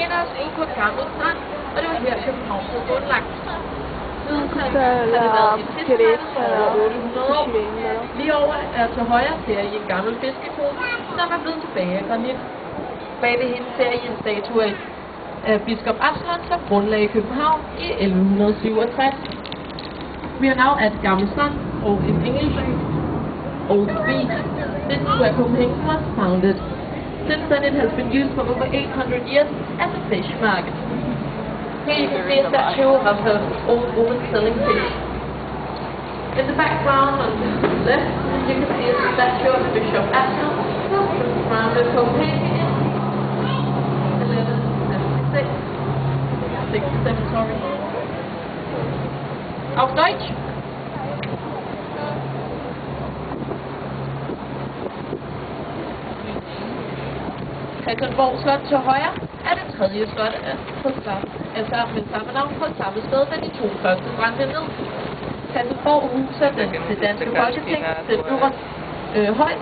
befinder os ude på Gammel Strand, og det var her København blev grundlagt. Siden har det været et fiskeværk over 800 år. Lige over til højre ser I en gammel fiskekone, som er blevet tilbage af granit. Bag ved hende ser I en statue af biskop Absalon, som grundlagde København i 1167. We are now at Gammel Strand, or in English, Old Beach. This is where Copenhagen was founded. Since then it has been used for over 800 years as a fish market. Here you can see a statue of an old woman selling fish. In the background on the left, you can see a statue of Bishop Absalon, who founded Copenhagen in 1176. 67, sorry. Auf Deutsch? Christiansborg Slot til højre er det tredje slot altså med samme navn på samme sted, da de to første brændte ned. Christiansborg huser det danske folketing, den øverste højt,